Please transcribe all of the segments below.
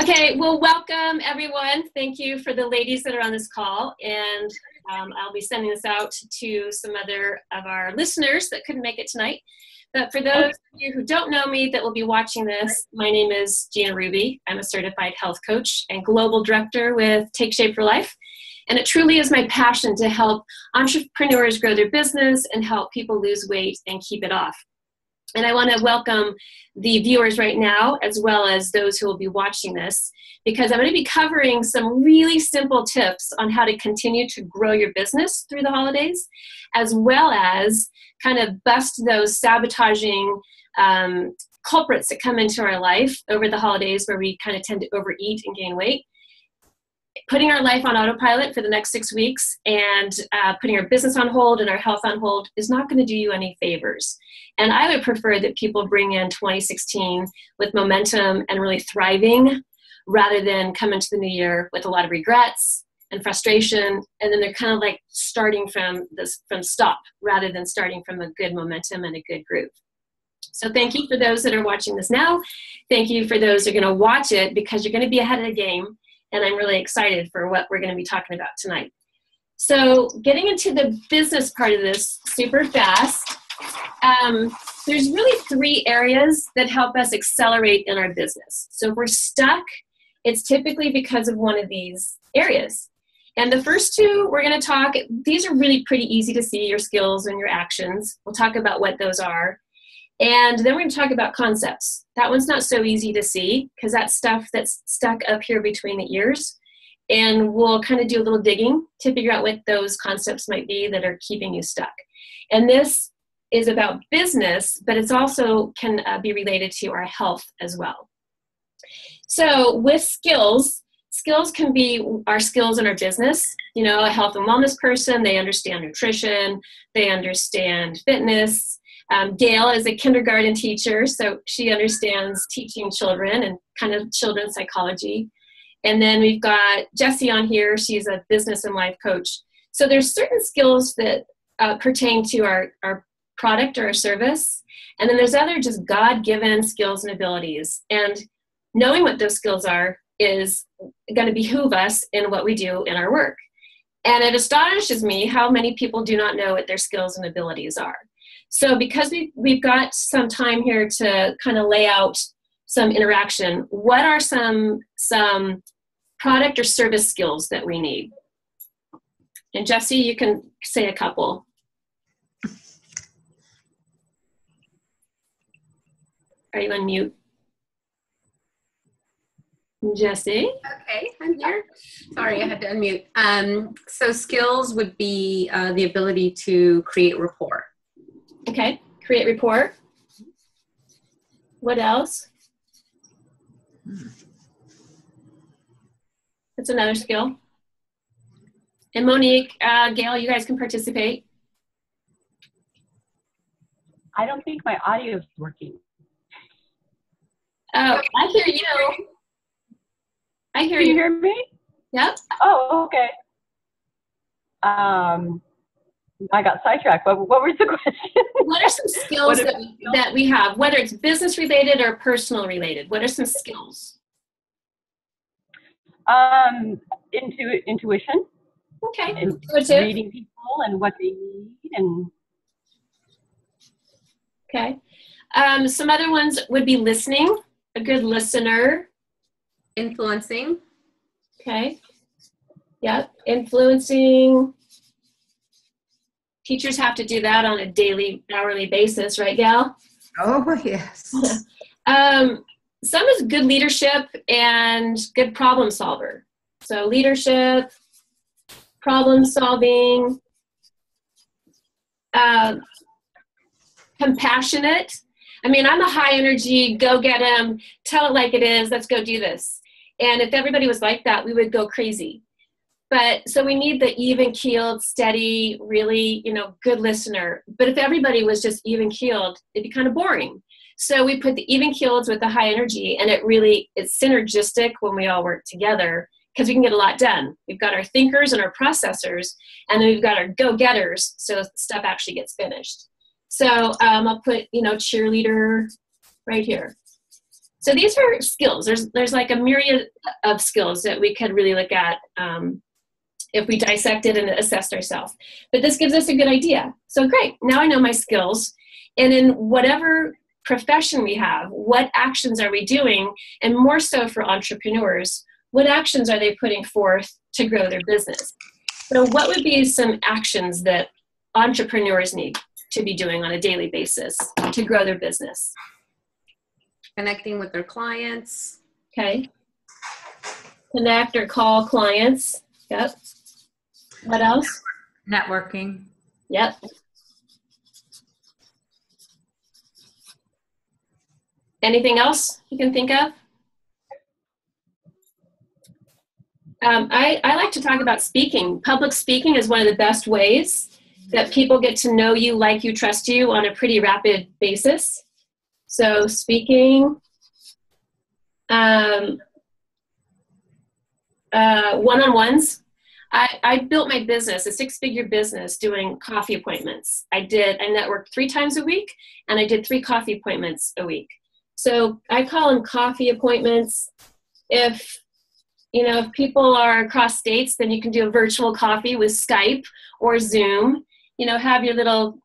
Okay, well, welcome everyone. Thank you for the ladies that are on this call, and I'll be sending this out to some other of our listeners that couldn't make it tonight. But for those of you who don't know me that will be watching this, my name is Gina Ruby. I'm a certified health coach and global director with Take Shape for Life. And it truly is my passion to help entrepreneurs grow their business and help people lose weight and keep it off. And I want to welcome the viewers right now, as well as those who will be watching this, because I'm going to be covering some really simple tips on how to continue to grow your business through the holidays, as well as kind of bust those sabotaging culprits that come into our life over the holidays where we kind of tend to overeat and gain weight. Putting our life on autopilot for the next 6 weeks and putting our business on hold and our health on hold is not going to do you any favors. And I would prefer that people bring in 2016 with momentum and really thriving, rather than come into the new year with a lot of regrets and frustration, and then they're kind of like starting from stop rather than starting from a good momentum and a good groove. So thank you for those that are watching this now. Thank you for those that are going to watch it, because you're going to be ahead of the game. And I'm really excited for what we're going to be talking about tonight. So getting into the business part of this super fast, there's really 3 areas that help us accelerate in our business. So if we're stuck, it's typically because of one of these areas. And the first 2, we're going to talk, these are really pretty easy to see, your skills and your actions. We'll talk about what those are. And then we're going to talk about concepts. That one's not so easy to see because that's stuff that's stuck up here between the ears. And we'll kind of do a little digging to figure out what those concepts might be that are keeping you stuck. And this is about business, but it's also can be related to our health as well. So with skills can be our skills in our business. You know, a health and wellness person, they understand nutrition, they understand fitness. Gail is a kindergarten teacher, so she understands teaching children and kind of children's psychology. And then we've got Jessie on here. She's a business and life coach. So there's certain skills that pertain to our product or our service. And then there's other just God-given skills and abilities. And knowing what those skills are is going to behoove us in what we do in our work. And it astonishes me how many people do not know what their skills and abilities are. So because we've got some time here to kind of lay out some interaction, what are some product or service skills that we need? And Jessie, you can say a couple. Are you on mute? Jessie? Okay, I'm here. Sorry, I had to unmute. So skills would be the ability to create rapport. Okay, create rapport. What else? That's another skill. And Monique, Gail, you guys can participate. I don't think my audio is working. Oh, I hear you. I hear you. Can you hear me? Yep. Oh, okay. I got sidetracked. What was the question? What are some skills that we have, whether it's business related or personal related? What are some skills? Intuition. Okay. And reading people and what they need. And okay. Some other ones would be listening, a good listener. Influencing. Okay. Yep. Influencing. Teachers have to do that on a daily, hourly basis, right, Gal? Oh, yes. Some is good leadership and good problem solver. So leadership, problem solving, compassionate. I mean, I'm a high energy, go get 'em, tell it like it is, let's go do this. And if everybody was like that, we would go crazy. But so we need the even-keeled, steady, really, good listener. But if everybody was just even-keeled, it'd be kind of boring. So we put the even-keeleds with the high energy, and it's synergistic when we all work together because we can get a lot done. We've got our thinkers and our processors, and then we've got our go-getters, so stuff actually gets finished. So I'll put, cheerleader right here. So these are skills. There's like a myriad of skills that we could really look at if we dissected and assessed ourselves. But this gives us a good idea. So great, now I know my skills. And in whatever profession we have, what actions are we doing? And more so for entrepreneurs, what actions are they putting forth to grow their business? So what would be some actions that entrepreneurs need to be doing on a daily basis to grow their business? Connecting with their clients. Okay. Connect or call clients. Yep. What else? Networking. Yep. Anything else you can think of? I like to talk about speaking. Public speaking is one of the best ways that people get to know you, like you, trust you on a pretty rapid basis. So speaking, one-on-ones. I built my business, a 6-figure business, doing coffee appointments. I networked 3 times a week, and I did 3 coffee appointments a week. So I call them coffee appointments. If people are across states, then you can do a virtual coffee with Skype or Zoom. Have your little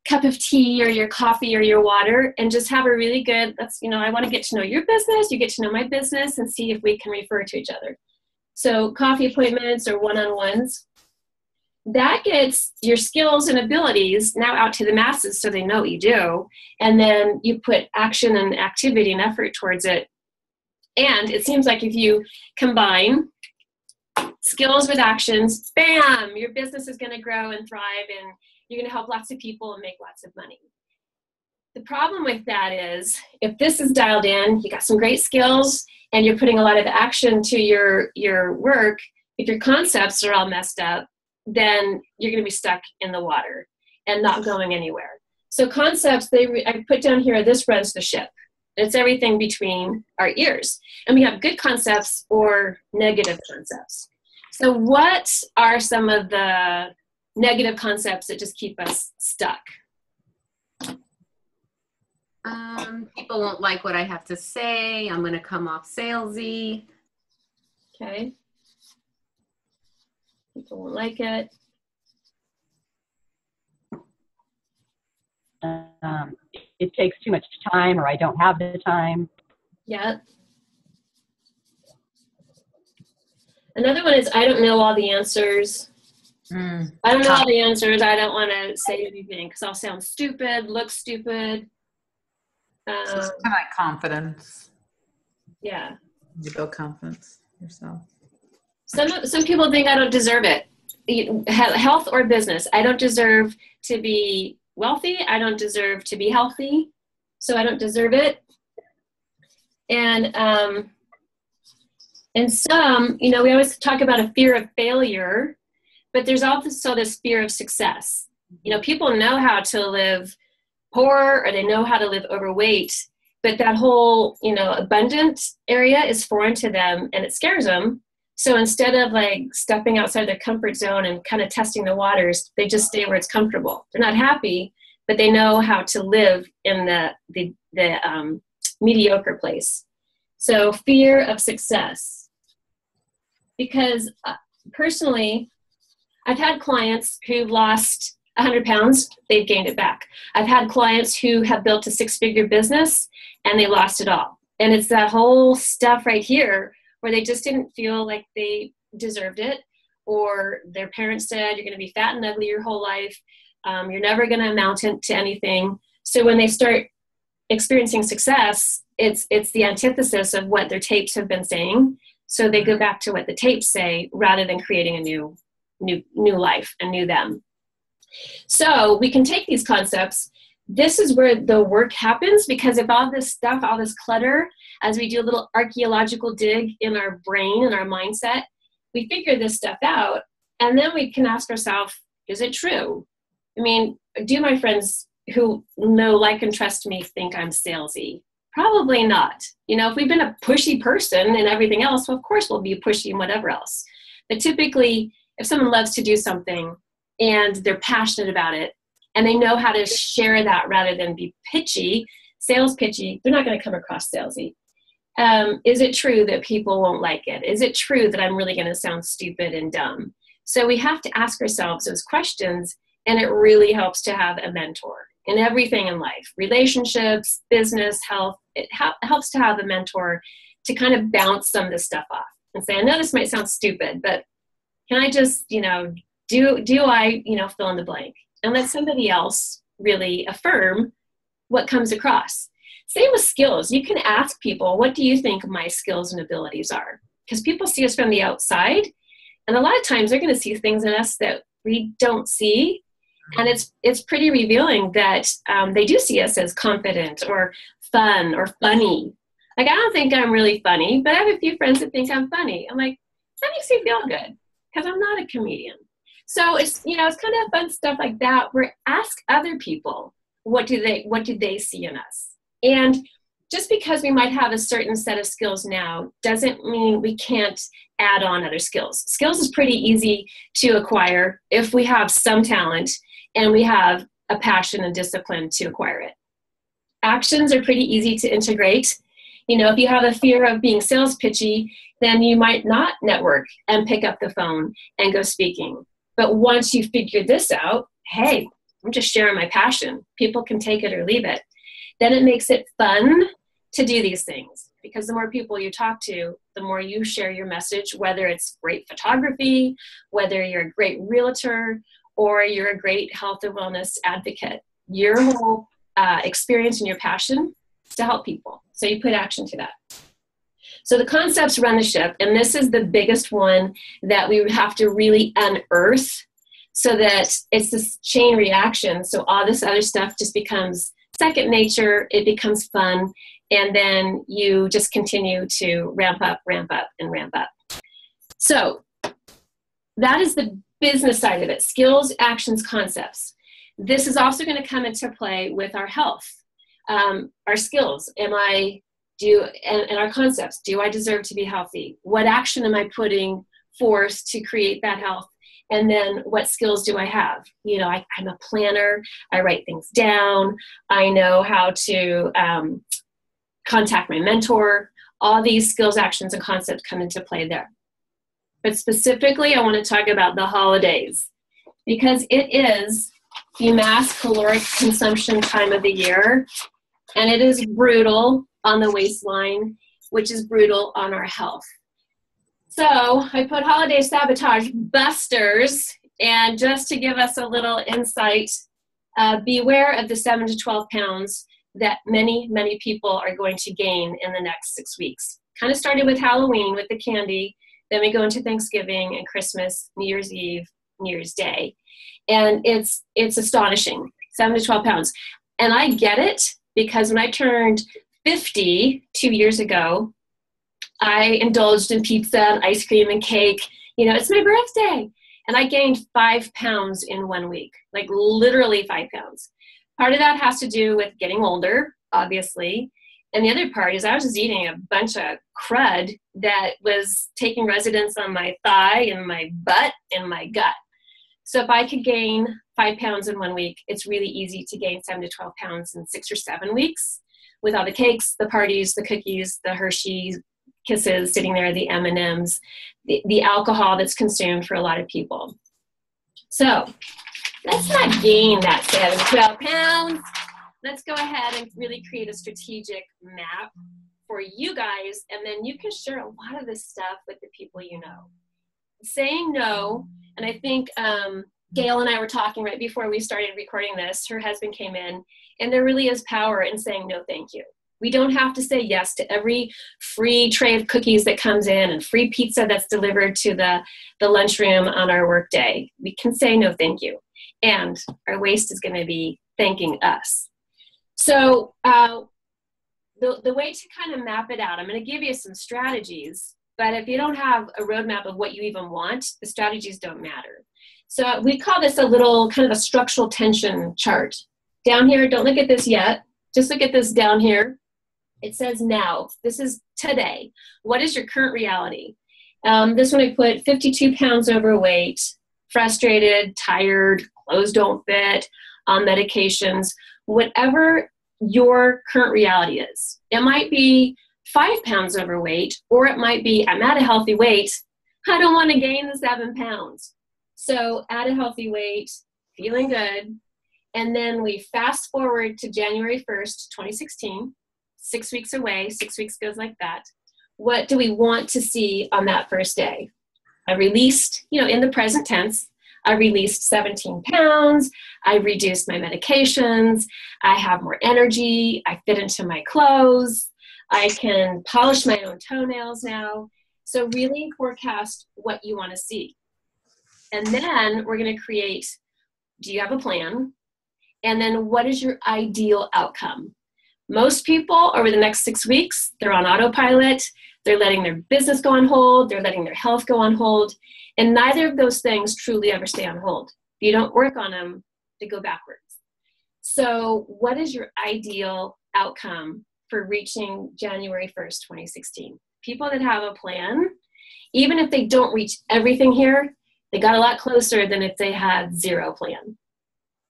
cup of tea or your coffee or your water and just have a really good, I want to get to know your business, you get to know my business, and see if we can refer to each other. So coffee appointments or one-on-ones, that gets your skills and abilities now out to the masses so they know what you do. And then you put action and activity and effort towards it. And it seems like if you combine skills with actions, bam, your business is going to grow and thrive, and you're going to help lots of people and make lots of money. The problem with that is if this is dialed in, you got some great skills, and you're putting a lot of action to your work, if your concepts are all messed up, then you're going to be stuck in the water and not going anywhere. So concepts, I put down here, this runs the ship. It's everything between our ears. And we have good concepts or negative concepts. So what are some of the negative concepts that just keep us stuck? People won't like what I have to say. I'm going to come off salesy. Okay. People won't like it. It takes too much time, or I don't have the time. Yeah. Another one is I don't know all the answers. I don't know all the answers. I don't want to say anything because I'll sound stupid, look stupid. So it's kind of like confidence. Yeah. You build confidence yourself. Some people think I don't deserve it. Health or business. I don't deserve to be wealthy. I don't deserve to be healthy. So I don't deserve it. And some, we always talk about a fear of failure, but there's also this fear of success. People know how to live poor, or they know how to live overweight, but that whole, abundant area is foreign to them and it scares them. So instead of like stepping outside their comfort zone and kind of testing the waters, they just stay where it's comfortable. They're not happy, but they know how to live in the mediocre place. So fear of success. Because personally, I've had clients who've lost 100 pounds, they've gained it back. I've had clients who have built a 6-figure business and they lost it all. And it's that whole stuff right here where they just didn't feel like they deserved it, or their parents said, you're going to be fat and ugly your whole life. You're never going to amount to anything. So when they start experiencing success, it's the antithesis of what their tapes have been saying. So they go back to what the tapes say rather than creating a new life, a new them. So we can take these concepts. This is where the work happens, because if all this stuff, all this clutter, as we do a little archaeological dig in our brain and our mindset, we figure this stuff out, and then we can ask ourselves, is it true? I mean, do my friends who know, like, and trust me think I'm salesy? Probably not. If we've been a pushy person and everything else, well, of course we'll be pushy and whatever else. But typically, if someone loves to do something and they're passionate about it and they know how to share that rather than be pitchy, sales pitchy, they're not going to come across salesy. Is it true that people won't like it? Is it true that I'm really going to sound stupid and dumb? So we have to ask ourselves those questions, and it really helps to have a mentor in everything in life, relationships, business, health. It helps to have a mentor to kind of bounce some of this stuff off and say, I know this might sound stupid, but can I just, do I, fill in the blank, and let somebody else really affirm what comes across. Same with skills. You can ask people, what do you think my skills and abilities are? Because people see us from the outside, and a lot of times they're going to see things in us that we don't see. And it's pretty revealing that they do see us as confident or fun or funny. Like, I don't think I'm really funny, but I have a few friends that think I'm funny. I'm like, that makes me feel good because I'm not a comedian. So it's kind of fun stuff like that where ask other people, what do they see in us? And just because we might have a certain set of skills now doesn't mean we can't add on other skills. Skills is pretty easy to acquire if we have some talent and we have a passion and discipline to acquire it. Actions are pretty easy to integrate. If you have a fear of being sales pitchy, then you might not network and pick up the phone and go speaking. But once you figure this out, hey, I'm just sharing my passion. People can take it or leave it. Then it makes it fun to do these things, because the more people you talk to, the more you share your message, whether it's great photography, whether you're a great realtor, or you're a great health and wellness advocate. Your whole experience and your passion is to help people. So you put action to that. So the concepts run the ship, and this is the biggest one that we have to really unearth so that it's this chain reaction. So all this other stuff just becomes second nature, it becomes fun, and then you just continue to ramp up, and ramp up. So that is the business side of it, skills, actions, concepts. This is also going to come into play with our health, our skills. And our concepts. Do I deserve to be healthy? What action am I putting forth to create that health? And then what skills do I have? I'm a planner. I write things down. I know how to contact my mentor. All these skills, actions, and concepts come into play there. But specifically, I want to talk about the holidays, because it is the mass caloric consumption time of the year, and it is brutal on the waistline, which is brutal on our health. So I put holiday sabotage busters, and just to give us a little insight, beware of the 7 to 12 pounds that many, many people are going to gain in the next 6 weeks. Kind of started with Halloween with the candy, then we go into Thanksgiving and Christmas, New Year's Eve, New Year's Day. And it's astonishing, 7 to 12 pounds. And I get it, because when I turned 50 2 years ago, I indulged in pizza and ice cream and cake. It's my birthday. And I gained 5 pounds in 1 week, like literally 5 pounds. Part of that has to do with getting older, obviously. And the other part is I was just eating a bunch of crud that was taking residence on my thigh and my butt and my gut. So if I could gain 5 pounds in 1 week, it's really easy to gain 7 to 12 pounds in 6 or 7 weeks with all the cakes, the parties, the cookies, the Hershey Kisses sitting there, the M&Ms, the alcohol that's consumed for a lot of people. So let's not gain that 7 to 12 pounds. Let's go ahead and really create a strategic map for you guys, and then you can share a lot of this stuff with the people you know. Saying no, and I think Gail and I were talking right before we started recording this. Her husband came in, and there really is power in saying no thank you. We don't have to say yes to every free tray of cookies that comes in and free pizza that's delivered to the lunchroom on our work day. We can say no thank you, and our waist is going to be thanking us. So the way to kind of map it out, I'm going to give you some strategies, but if you don't have a roadmap of what you even want, the strategies don't matter. So we call this a little kind of a structural tension chart. Down here, don't look at this yet. Just look at this down here. It says now. This is today. What is your current reality? This one I put 52 pounds overweight, frustrated, tired, clothes don't fit, on medications, whatever your current reality is. It might be 5 pounds overweight, or it might be, I'm at a healthy weight, I don't want to gain the 7 pounds. So at a healthy weight, feeling good. And then we fast forward to January 1st, 2016, 6 weeks away, 6 weeks goes like that. What do we want to see on that first day? I released, in the present tense, I released 17 pounds. I reduced my medications. I have more energy. I fit into my clothes. I can polish my own toenails now. So really forecast what you want to see. And then we're going to create, do you have a plan? And then what is your ideal outcome? Most people over the next 6 weeks, they're on autopilot. They're letting their business go on hold. They're letting their health go on hold. And neither of those things truly ever stay on hold. If you don't work on them, they go backwards. So what is your ideal outcome for reaching January 1st, 2016? People that have a plan, even if they don't reach everything here, they got a lot closer than if they had zero plan.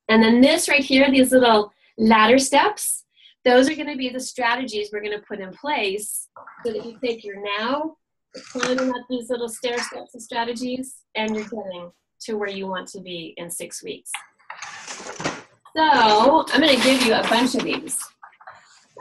And then this right here, these little ladder steps, those are going to be the strategies we're going to put in place so that you take your now, climbing up these little stair steps of strategies, and you're getting to where you want to be in 6 weeks. So I'm going to give you a bunch of these.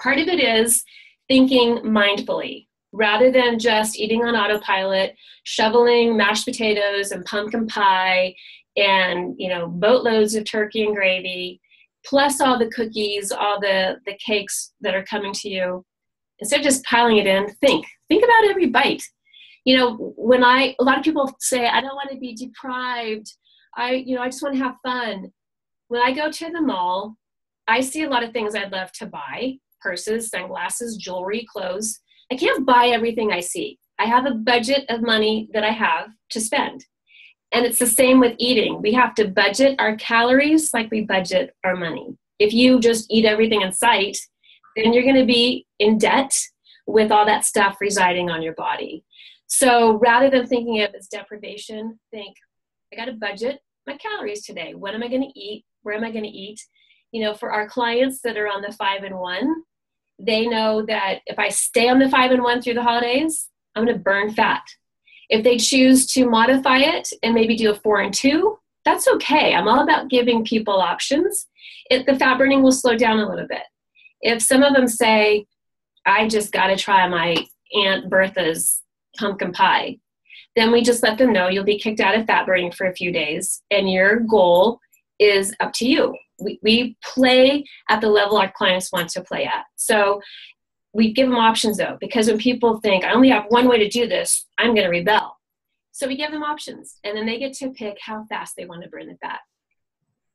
Part of it is thinking mindfully rather than just eating on autopilot, shoveling mashed potatoes and pumpkin pie and, boatloads of turkey and gravy, plus all the cookies, all the cakes that are coming to you. Instead of just piling it in, think about every bite. When a lot of people say, I don't want to be deprived. I just want to have fun. When I go to the mall, I see a lot of things I'd love to buy: purses, sunglasses, jewelry, clothes. I can't buy everything I see. I have a budget of money that I have to spend. And it's the same with eating. We have to budget our calories like we budget our money. If you just eat everything in sight, then you're going to be in debt with all that stuff residing on your body. So rather than thinking of it as deprivation, think, I got to budget my calories today. What am I going to eat? Where am I going to eat? For our clients that are on the 5 and 1, they know that if I stay on the 5 and 1 through the holidays, I'm going to burn fat. If they choose to modify it and maybe do a 4 and 2, that's okay. I'm all about giving people options. The fat burning will slow down a little bit. If some of them say, I just got to try my Aunt Bertha's pumpkin pie, then we just let them know you'll be kicked out of fat burning for a few days, and your goal is up to you. We play at the level our clients want to play at. So we give them options though, because when people think, I only have one way to do this, I'm going to rebel. So we give them options, and then they get to pick how fast they want to burn the fat.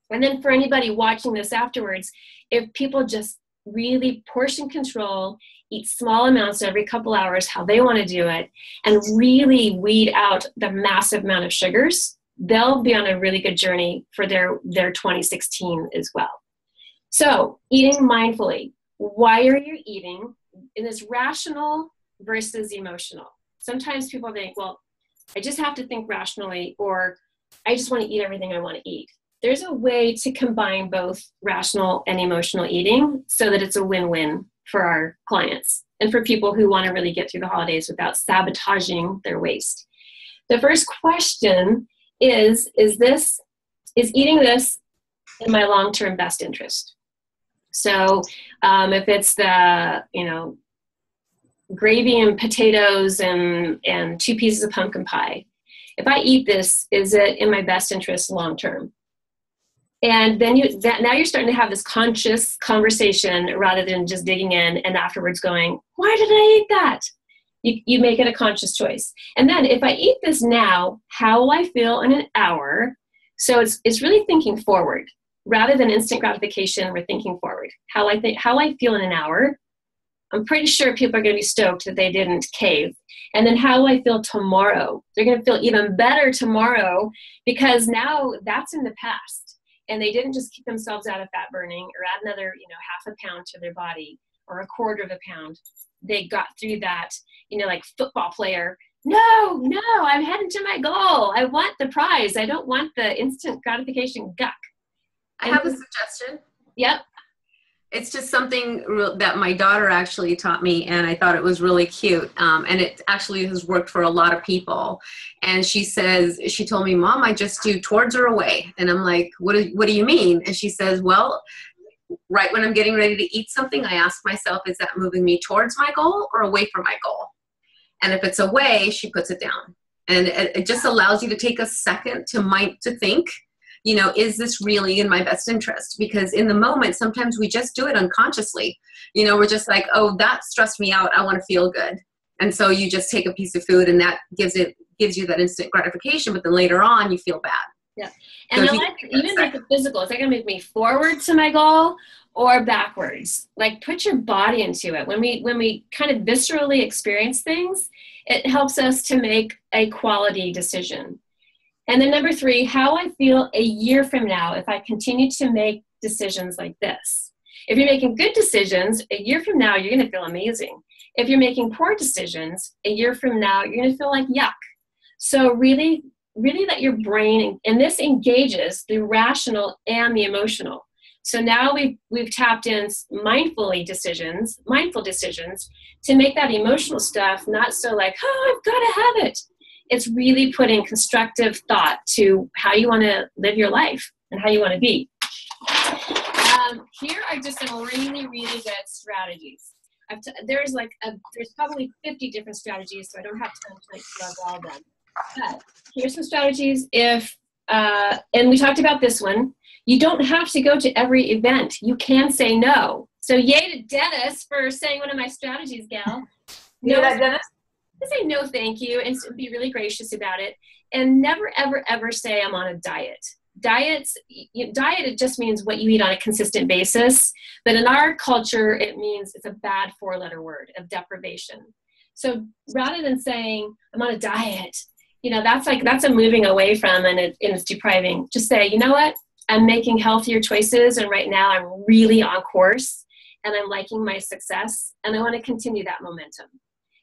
And then for anybody watching this afterwards, if people just really portion control, eat small amounts every couple hours, how they want to do it, and really weed out the massive amount of sugars, they'll be on a really good journey for their 2016 as well. So eating mindfully. Why are you eating? And it's rational versus emotional. Sometimes people think, well, I just have to think rationally, or I just want to eat everything I want to eat. There's a way to combine both rational and emotional eating so that it's a win-win for our clients and for people who want to really get through the holidays without sabotaging their waist. The first question is eating this in my long-term best interest? So if it's the, gravy and potatoes and 2 pieces of pumpkin pie, if I eat this, is it in my best interest long-term? And then now you're starting to have this conscious conversation rather than just digging in and afterwards going, why did I eat that? You make it a conscious choice. And then if I eat this now, how will I feel in an hour? So it's really thinking forward. Rather than instant gratification, we're thinking forward. How I feel in an hour. I'm pretty sure people are going to be stoked that they didn't cave. And then how will I feel tomorrow? They're going to feel even better tomorrow because now that's in the past. And they didn't just keep themselves out of fat burning or add another, half a pound to their body or a quarter of a pound. They got through that, like football player. No, I'm heading to my goal. I want the prize. I don't want the instant gratification guck. I have a suggestion. Yep. It's just something that my daughter actually taught me, and I thought it was really cute. And it actually has worked for a lot of people. And she told me, Mom, I just do towards or away. And I'm like, what do you mean? And she says, well, right when I'm getting ready to eat something, I ask myself, is that moving me towards my goal or away from my goal? And if it's away, she puts it down. And it just allows you to take a second to think, is this really in my best interest? Because in the moment, sometimes we just do it unconsciously. We're just like, oh, that stressed me out. I want to feel good. And so you just take a piece of food, and that gives you that instant gratification. But then later on, you feel bad. Yeah. And so even like the physical, is that going to make me forward to my goal or backwards? Like, put your body into it. When we kind of viscerally experience things, it helps us to make a quality decision. And then number 3, how I feel a year from now if I continue to make decisions like this. If you're making good decisions, a year from now, you're going to feel amazing. If you're making poor decisions, a year from now, you're going to feel like yuck. So really let your brain, and this engages the rational and the emotional. So now we've tapped in mindful decisions to make that emotional stuff not so like, oh, I've got to have it. It's really putting constructive thought to how you want to live your life and how you want to be. Here are just some really, really good strategies. There's probably 50 different strategies, so I don't have time to love all of them. But here's some strategies. And we talked about this one. You don't have to go to every event. You can say no. So yay to Dennis for saying one of my strategies, gal. You know that, Dennis? Say no thank you and be really gracious about it. And never, ever, ever say I'm on a diet. Diet, it just means what you eat on a consistent basis. But in our culture, it means it's a bad 4-letter word of deprivation. So rather than saying I'm on a diet, that's a moving away from, and it's depriving. Just say, you know what? I'm making healthier choices, and right now I'm really on course, and I'm liking my success, and I want to continue that momentum.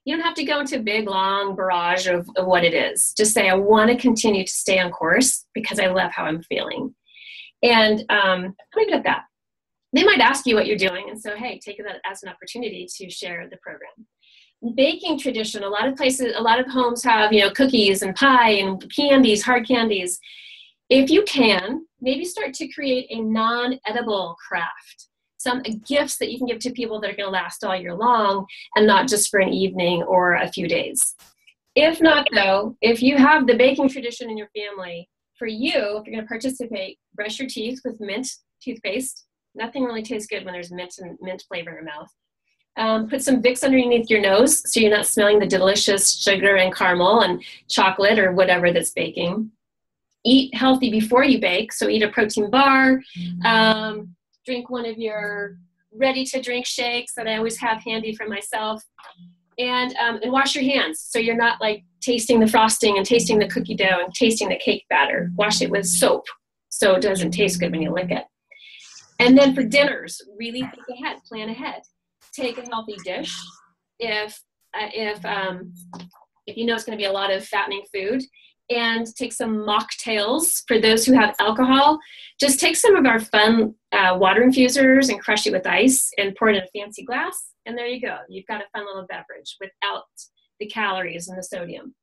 You don't have to go into a big, long barrage of what it is. Just say, I want to continue to stay on course because I love how I'm feeling. And leave it at that. They might ask you what you're doing, and so, hey, take that as an opportunity to share the program. Baking tradition, a lot of homes have, cookies and pie and candies, hard candies. If you can, maybe start to create a non-edible craft. Some gifts that you can give to people that are going to last all year long and not just for an evening or a few days. If not, though, if you have the baking tradition in your family, for you, if you're going to participate, brush your teeth with mint toothpaste. Nothing really tastes good when there's mint flavor in your mouth. Put some Vicks underneath your nose so you're not smelling the delicious sugar and caramel and chocolate or whatever that's baking. Eat healthy before you bake, so eat a protein bar. Drink one of your ready-to-drink shakes that I always have handy for myself, and wash your hands so you're not like tasting the frosting and tasting the cookie dough and tasting the cake batter. Wash it with soap so it doesn't taste good when you lick it. And then for dinners, really think ahead, plan ahead. Take a healthy dish. If you know it's going to be a lot of fattening food, and take some mocktails. For those who have alcohol, just take some of our fun water infusers and crush it with ice and pour it in a fancy glass. And there you go. You've got a fun little beverage without the calories and the sodium.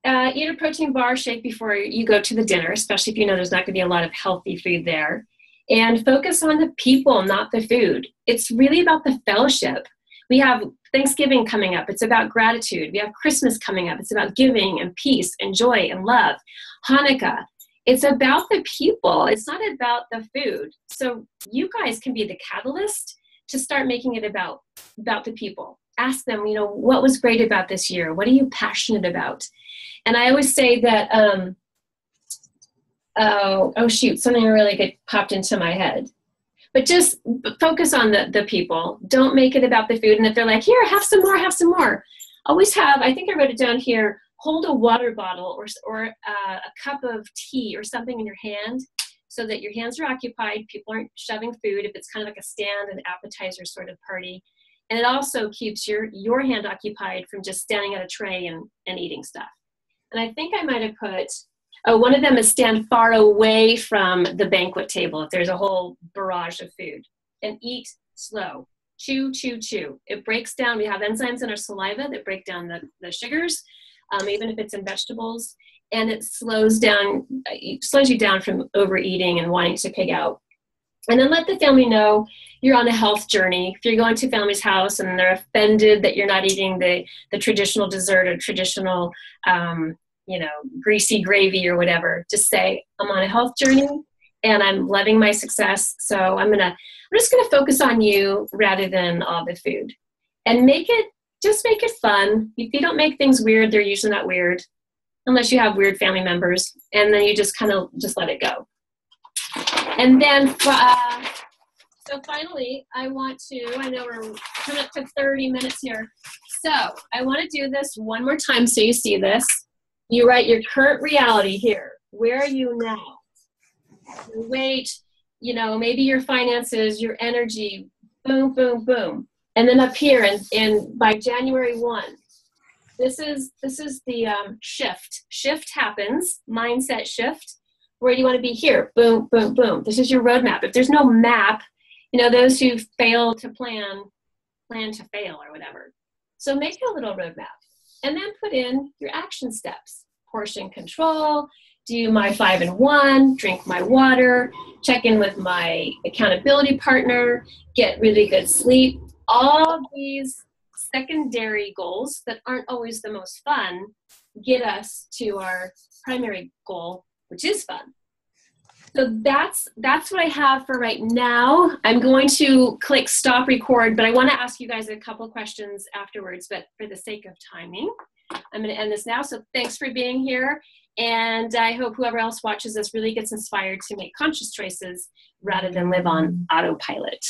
Eat a protein bar shake before you go to the dinner, especially if you know there's not going to be a lot of healthy food there. And focus on the people, not the food. It's really about the fellowship. We have Thanksgiving coming up. It's about gratitude. We have Christmas coming up. It's about giving and peace and joy and love. Hanukkah. It's about the people. It's not about the food. So you guys can be the catalyst to start making it about the people. Ask them, what was great about this year? What are you passionate about? And I always say that, something really good popped into my head. But just focus on the people. Don't make it about the food. And if they're like, here, have some more. Always have, I think I wrote it down here, hold a water bottle or a cup of tea or something in your hand so that your hands are occupied. People aren't shoving food if it's kind of like a stand and appetizer sort of party. And it also keeps your hand occupied from just standing at a tray and eating stuff. And I think I might have put, one of them is stand far away from the banquet table if there's a whole barrage of food. and eat slow. Chew, chew, chew. It breaks down. We have enzymes in our saliva that break down the sugars, even if it's in vegetables, and it slows you down from overeating and wanting to pig out. And then let the family know you're on a health journey. If you're going to family's house and they're offended that you're not eating the traditional dessert or traditional, greasy gravy or whatever, just say, I'm on a health journey and I'm loving my success. So I'm just going to focus on you rather than all the food, and make it fun. If you don't make things weird, they're usually not weird unless you have weird family members. And then you just kind of just let it go. And then, so finally, I know we're coming up to 30 minutes here. So I want to do this one more time so you see this. You write your current reality here. Where are you now? Your weight, maybe your finances, your energy, boom, boom, boom. And then up here, and by January 1, this is the shift. Shift happens, mindset shift. Where do you want to be here? Boom, boom, boom. This is your roadmap. If there's no map, those who fail to plan to fail or whatever. So make a little roadmap and then put in your action steps. Portion control, do my 5 and 1, drink my water, check in with my accountability partner, get really good sleep. All of these secondary goals that aren't always the most fun get us to our primary goal, which is fun. So that's what I have for right now. I'm going to click stop record, but I want to ask you guys a couple of questions afterwards, but for the sake of timing, I'm going to end this now. So thanks for being here. And I hope whoever else watches this really gets inspired to make conscious choices rather than live on autopilot.